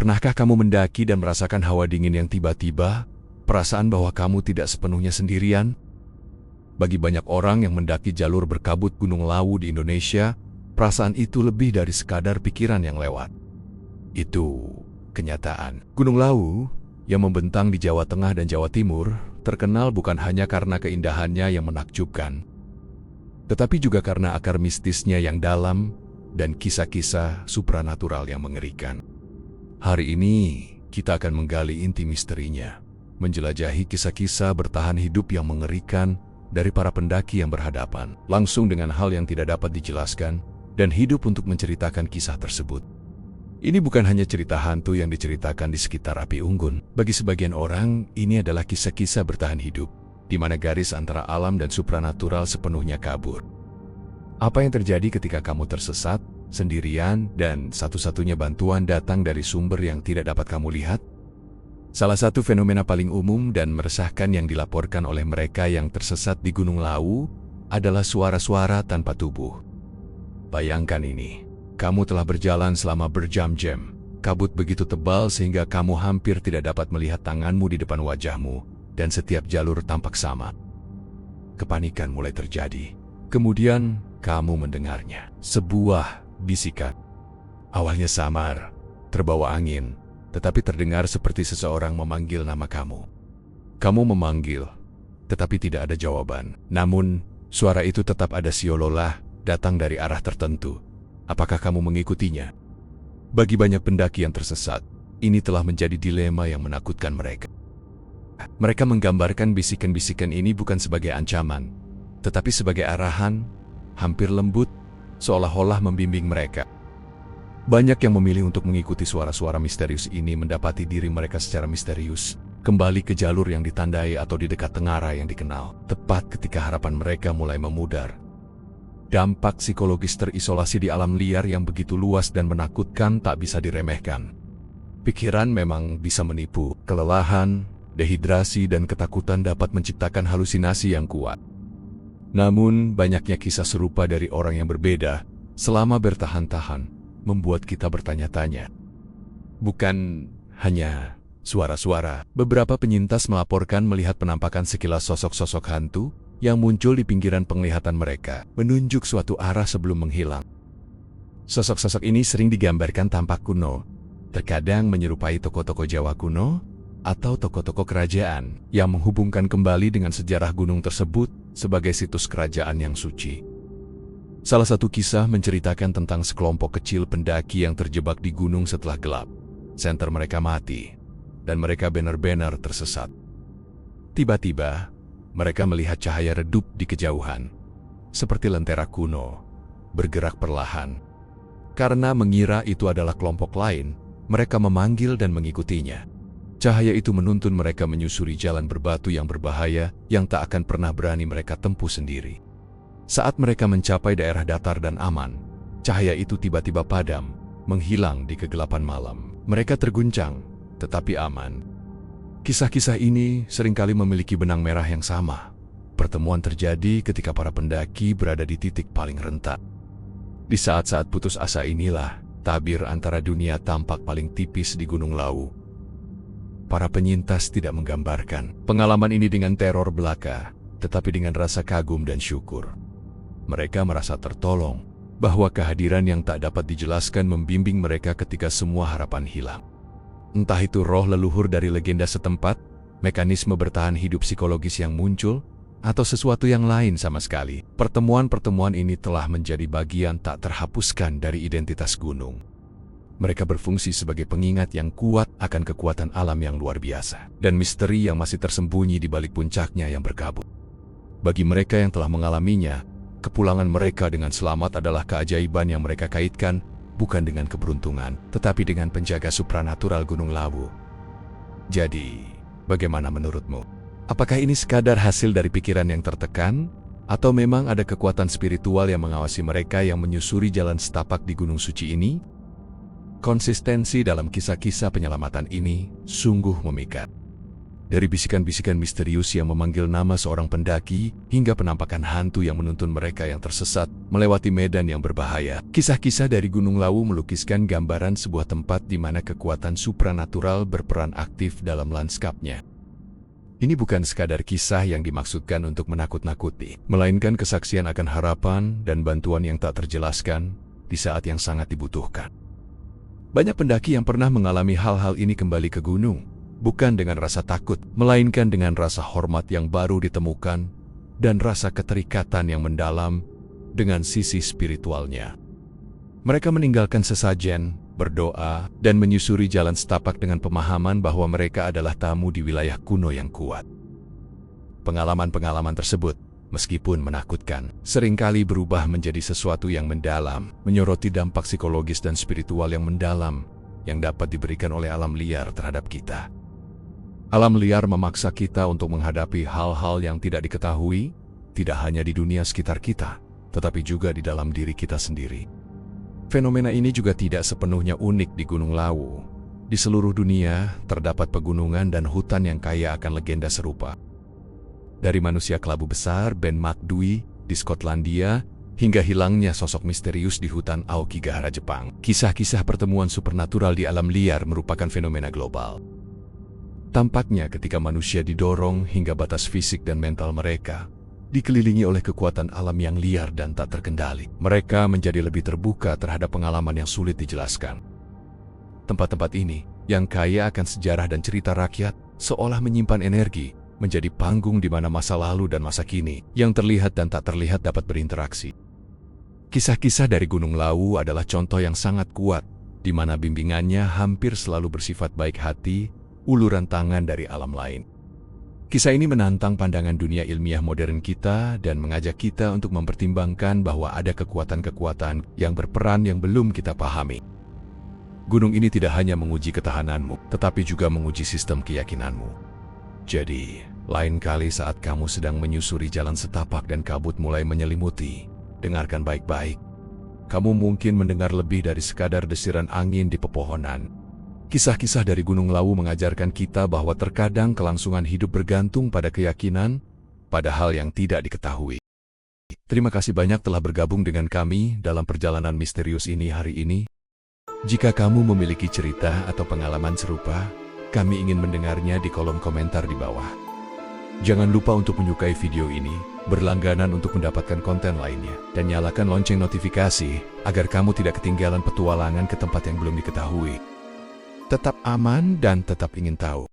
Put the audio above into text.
Pernahkah kamu mendaki dan merasakan hawa dingin yang tiba-tiba, perasaan bahwa kamu tidak sepenuhnya sendirian? Bagi banyak orang yang mendaki jalur berkabut Gunung Lawu di Indonesia, perasaan itu lebih dari sekadar pikiran yang lewat. Itu kenyataan. Gunung Lawu yang membentang di Jawa Tengah dan Jawa Timur terkenal bukan hanya karena keindahannya yang menakjubkan, tetapi juga karena akar mistisnya yang dalam dan kisah-kisah supranatural yang mengerikan. Hari ini, kita akan menggali inti misterinya, menjelajahi kisah-kisah bertahan hidup yang mengerikan dari para pendaki yang berhadapan langsung dengan hal yang tidak dapat dijelaskan dan hidup untuk menceritakan kisah tersebut. Ini bukan hanya cerita hantu yang diceritakan di sekitar api unggun. Bagi sebagian orang, ini adalah kisah-kisah bertahan hidup, di mana garis antara alam dan supranatural sepenuhnya kabur. Apa yang terjadi ketika kamu tersesat, sendirian, dan satu-satunya bantuan datang dari sumber yang tidak dapat kamu lihat? Salah satu fenomena paling umum dan meresahkan yang dilaporkan oleh mereka yang tersesat di Gunung Lawu adalah suara-suara tanpa tubuh. Bayangkan ini, kamu telah berjalan selama berjam-jam, kabut begitu tebal sehingga kamu hampir tidak dapat melihat tanganmu di depan wajahmu, dan setiap jalur tampak sama. Kepanikan mulai terjadi. Kemudian, kamu mendengarnya. Sebuah bisikan. Awalnya samar, terbawa angin, tetapi terdengar seperti seseorang memanggil nama kamu. Kamu memanggil, tetapi tidak ada jawaban. Namun, suara itu tetap ada siololah, datang dari arah tertentu. Apakah kamu mengikutinya? Bagi banyak pendaki yang tersesat, ini telah menjadi dilema yang menakutkan mereka. Mereka menggambarkan bisikan-bisikan ini bukan sebagai ancaman, tetapi sebagai arahan, hampir lembut, seolah-olah membimbing mereka. Banyak yang memilih untuk mengikuti suara-suara misterius ini mendapati diri mereka secara misterius, kembali ke jalur yang ditandai atau di dekat tengara yang dikenal, tepat ketika harapan mereka mulai memudar. Dampak psikologis terisolasi di alam liar yang begitu luas dan menakutkan tak bisa diremehkan. Pikiran memang bisa menipu, kelelahan, dehidrasi, dan ketakutan dapat menciptakan halusinasi yang kuat. Namun, banyaknya kisah serupa dari orang yang berbeda selama bertahan-tahan membuat kita bertanya-tanya. Bukan hanya suara-suara, beberapa penyintas melaporkan melihat penampakan sekilas sosok-sosok hantu yang muncul di pinggiran penglihatan mereka, menunjuk suatu arah sebelum menghilang. Sosok-sosok ini sering digambarkan tampak kuno, terkadang menyerupai tokoh-tokoh Jawa kuno atau tokoh-tokoh kerajaan yang menghubungkan kembali dengan sejarah gunung tersebut sebagai situs kerajaan yang suci. Salah satu kisah menceritakan tentang sekelompok kecil pendaki yang terjebak di gunung setelah gelap. Senter mereka mati, dan mereka benar-benar tersesat. Tiba-tiba, mereka melihat cahaya redup di kejauhan, seperti lentera kuno, bergerak perlahan. Karena mengira itu adalah kelompok lain, mereka memanggil dan mengikutinya. Cahaya itu menuntun mereka menyusuri jalan berbatu yang berbahaya yang tak akan pernah berani mereka tempuh sendiri. Saat mereka mencapai daerah datar dan aman, cahaya itu tiba-tiba padam, menghilang di kegelapan malam. Mereka terguncang, tetapi aman. Kisah-kisah ini seringkali memiliki benang merah yang sama. Pertemuan terjadi ketika para pendaki berada di titik paling rentan. Di saat-saat putus asa inilah, tabir antara dunia tampak paling tipis di Gunung Lawu. Para penyintas tidak menggambarkan pengalaman ini dengan teror belaka, tetapi dengan rasa kagum dan syukur. Mereka merasa tertolong, bahwa kehadiran yang tak dapat dijelaskan membimbing mereka ketika semua harapan hilang. Entah itu roh leluhur dari legenda setempat, mekanisme bertahan hidup psikologis yang muncul, atau sesuatu yang lain sama sekali. Pertemuan-pertemuan ini telah menjadi bagian tak terhapuskan dari identitas gunung. Mereka berfungsi sebagai pengingat yang kuat akan kekuatan alam yang luar biasa dan misteri yang masih tersembunyi di balik puncaknya yang berkabut. Bagi mereka yang telah mengalaminya, kepulangan mereka dengan selamat adalah keajaiban yang mereka kaitkan bukan dengan keberuntungan, tetapi dengan penjaga supranatural Gunung Lawu. Jadi, bagaimana menurutmu? Apakah ini sekadar hasil dari pikiran yang tertekan, atau memang ada kekuatan spiritual yang mengawasi mereka yang menyusuri jalan setapak di Gunung Suci ini? Konsistensi dalam kisah-kisah penyelamatan ini sungguh memikat. Dari bisikan-bisikan misterius yang memanggil nama seorang pendaki, hingga penampakan hantu yang menuntun mereka yang tersesat melewati medan yang berbahaya. Kisah-kisah dari Gunung Lawu melukiskan gambaran sebuah tempat di mana kekuatan supranatural berperan aktif dalam lanskapnya. Ini bukan sekadar kisah yang dimaksudkan untuk menakut-nakuti, melainkan kesaksian akan harapan dan bantuan yang tak terjelaskan di saat yang sangat dibutuhkan. Banyak pendaki yang pernah mengalami hal-hal ini kembali ke gunung, bukan dengan rasa takut, melainkan dengan rasa hormat yang baru ditemukan dan rasa keterikatan yang mendalam dengan sisi spiritualnya. Mereka meninggalkan sesajen, berdoa, dan menyusuri jalan setapak dengan pemahaman bahwa mereka adalah tamu di wilayah kuno yang kuat. Pengalaman-pengalaman tersebut, meskipun menakutkan, seringkali berubah menjadi sesuatu yang mendalam, menyoroti dampak psikologis dan spiritual yang mendalam yang dapat diberikan oleh alam liar terhadap kita. Alam liar memaksa kita untuk menghadapi hal-hal yang tidak diketahui, tidak hanya di dunia sekitar kita, tetapi juga di dalam diri kita sendiri. Fenomena ini juga tidak sepenuhnya unik di Gunung Lawu. Di seluruh dunia, terdapat pegunungan dan hutan yang kaya akan legenda serupa. Dari manusia kelabu besar Ben Makdui di Skotlandia, hingga hilangnya sosok misterius di hutan Aokigahara, Jepang. Kisah-kisah pertemuan supernatural di alam liar merupakan fenomena global. Tampaknya ketika manusia didorong hingga batas fisik dan mental mereka, dikelilingi oleh kekuatan alam yang liar dan tak terkendali, mereka menjadi lebih terbuka terhadap pengalaman yang sulit dijelaskan. Tempat-tempat ini, yang kaya akan sejarah dan cerita rakyat, seolah menyimpan energi, menjadi panggung di mana masa lalu dan masa kini, yang terlihat dan tak terlihat dapat berinteraksi. Kisah-kisah dari Gunung Lawu adalah contoh yang sangat kuat, di mana bimbingannya hampir selalu bersifat baik hati, uluran tangan dari alam lain. Kisah ini menantang pandangan dunia ilmiah modern kita dan mengajak kita untuk mempertimbangkan bahwa ada kekuatan-kekuatan yang berperan yang belum kita pahami. Gunung ini tidak hanya menguji ketahananmu, tetapi juga menguji sistem keyakinanmu. Jadi, lain kali saat kamu sedang menyusuri jalan setapak dan kabut mulai menyelimuti, dengarkan baik-baik. Kamu mungkin mendengar lebih dari sekadar desiran angin di pepohonan. Kisah-kisah dari Gunung Lawu mengajarkan kita bahwa terkadang kelangsungan hidup bergantung pada keyakinan, pada hal yang tidak diketahui. Terima kasih banyak telah bergabung dengan kami dalam perjalanan misterius ini hari ini. Jika kamu memiliki cerita atau pengalaman serupa, kami ingin mendengarnya di kolom komentar di bawah. Jangan lupa untuk menyukai video ini, berlangganan untuk mendapatkan konten lainnya, dan nyalakan lonceng notifikasi agar kamu tidak ketinggalan petualangan ke tempat yang belum diketahui. Tetap aman dan tetap ingin tahu.